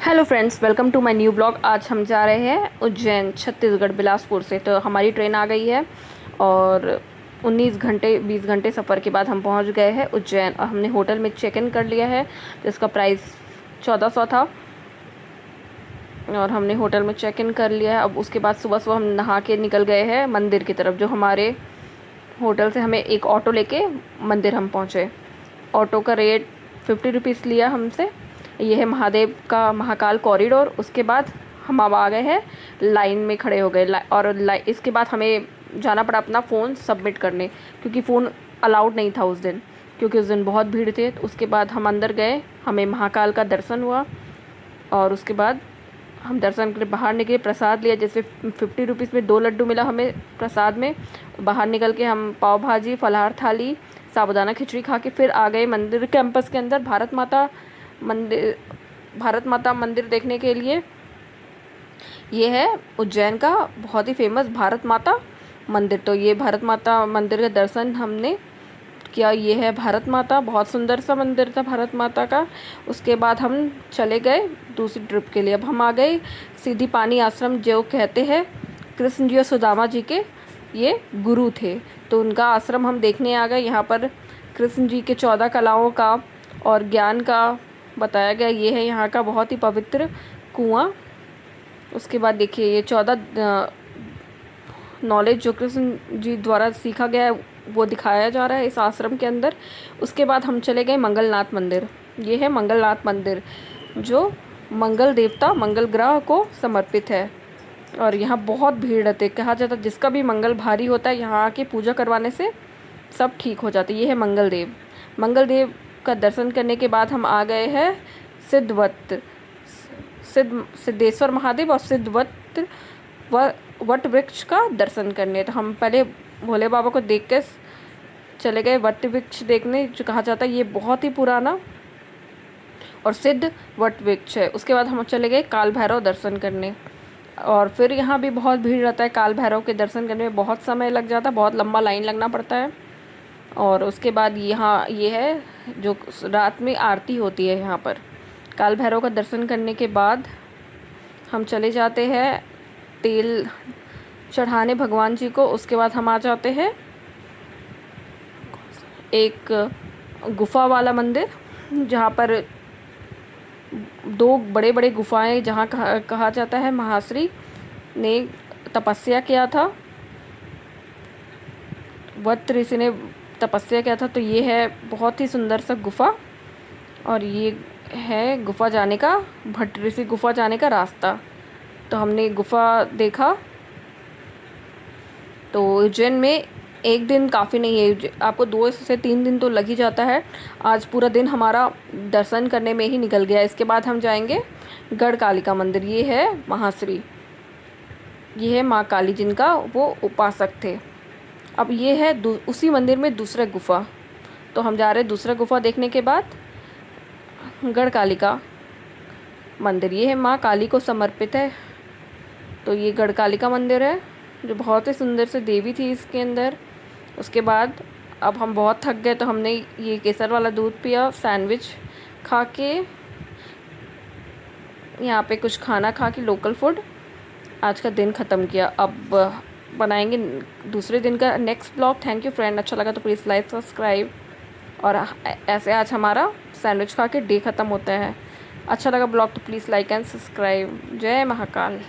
Hello friends, welcome to my new blog. आज हम जा रहे हैं उज्जैन, छत्तीसगढ़, बिलासपुर से। तो हमारी ट्रेन आ गई है और 19 घंटे 20 घंटे सफ़र के बाद हम पहुंच गए हैं उज्जैन। और हमने होटल में चेक इन कर लिया है, जिसका प्राइस 1400 था। और हमने होटल में चेक इन कर लिया है। अब उसके बाद सुबह सुबह हम नहा के निकल गए हैं मंदिर की तरफ। जो हमारे होटल से हमें एक ऑटो लेके मंदिर हम पहुँचे। ऑटो का रेट 50 रुपीज़ लिया हमसे। ये है महादेव का महाकाल कॉरिडोर। उसके बाद हम अब आ गए हैं, लाइन में खड़े हो गए। और इसके बाद हमें जाना पड़ा अपना फ़ोन सबमिट करने, क्योंकि फ़ोन अलाउड नहीं था उस दिन, क्योंकि उस दिन बहुत भीड़ थे। तो उसके बाद हम अंदर गए, हमें महाकाल का दर्शन हुआ। और उसके बाद हम दर्शन के लिए बाहर निकले, प्रसाद लिया। जैसे 50 रुपीज़ में 2 लड्डू मिला हमें प्रसाद में। बाहर निकल के हम पाव भाजी, फलाहार थाली, साबूदाना खिचड़ी खा के फिर आ गए मंदिर कैंपस के अंदर, भारत माता मंदिर देखने के लिए। ये है उज्जैन का बहुत ही फेमस भारत माता मंदिर। तो ये भारत माता मंदिर का दर्शन हमने किया। ये है भारत माता, बहुत सुंदर सा मंदिर था भारत माता का। उसके बाद हम चले गए दूसरी ट्रिप के लिए। अब हम आ गए सीधी पानी आश्रम, जो कहते हैं कृष्ण जी और सुदामा जी के ये गुरु थे। तो उनका आश्रम हम देखने आ गए। यहाँ पर कृष्ण जी के 14 कलाओं का और ज्ञान का बताया गया। ये है यहाँ का बहुत ही पवित्र कुआं। उसके बाद देखिए, ये 14 नॉलेज जो कृष्ण जी द्वारा सीखा गया है, वो दिखाया जा रहा है इस आश्रम के अंदर। उसके बाद हम चले गए मंगलनाथ मंदिर। ये है मंगलनाथ मंदिर, जो मंगल देवता, मंगल ग्रह को समर्पित है। और यहाँ बहुत भीड़ रहती है। कहा जाता है जिसका भी मंगल भारी होता है, यहाँ आके पूजा करवाने से सब ठीक हो जाता है। ये है मंगल देव का दर्शन करने के बाद हम आ गए हैं सिद्धेश्वर महादेव और सिद्धवत वट वृक्ष का दर्शन करने। तो हम पहले भोले बाबा को देख के चले गए वट वृक्ष देखने, जो कहा जाता है ये बहुत ही पुराना और सिद्ध वट वृक्ष है। उसके बाद हम चले गए काल भैरव दर्शन करने। और फिर यहाँ भी बहुत भीड़ रहता है। काल भैरव के दर्शन करने में बहुत समय लग जाता है, बहुत लंबा लाइन लगना पड़ता है। और उसके बाद यहाँ ये है जो रात में आरती होती है। यहाँ पर काल भैरव का दर्शन करने के बाद हम चले जाते हैं तेल चढ़ाने भगवान जी को। उसके बाद हम आ जाते हैं एक गुफा वाला मंदिर, जहाँ पर 2 बड़े बड़े गुफाएं, जहाँ कहा जाता है महाश्री ने तपस्या किया था, वट ऋषि ने तपस्या किया था। तो ये है बहुत ही सुंदर सा गुफा। और ये है गुफा जाने का, भट्ट ऋषि गुफा जाने का रास्ता। तो हमने गुफा देखा। तो उज्जैन में एक दिन काफ़ी नहीं है, आपको 2 से 3 दिन तो लग ही जाता है। आज पूरा दिन हमारा दर्शन करने में ही निकल गया। इसके बाद हम जाएंगे गढ़ कालिका मंदिर। ये है महाश्री, ये है माँ काली, जिनका वो उपासक थे। अब ये है उसी मंदिर में दूसरा गुफा। तो हम जा रहे हैं दूसरा गुफा देखने के बाद गढ़ कालिका मंदिर। ये है माँ काली को समर्पित है। तो ये गढ़ कालिका मंदिर है, जो बहुत ही सुंदर से देवी थी इसके अंदर। उसके बाद अब हम बहुत थक गए, तो हमने ये केसर वाला दूध पिया, सैंडविच खा के, यहाँ पे कुछ खाना खा के, लोकल फूड, आज का दिन ख़त्म किया। अब बनाएंगे दूसरे दिन का next blog. Thank you friend, अच्छा लगा तो प्लीज़ लाइक सब्सक्राइब। और ऐसे आज हमारा सैंडविच खा के डे ख़त्म होता है। अच्छा लगा ब्लॉग तो प्लीज़ लाइक एंड सब्सक्राइब। जय महाकाल।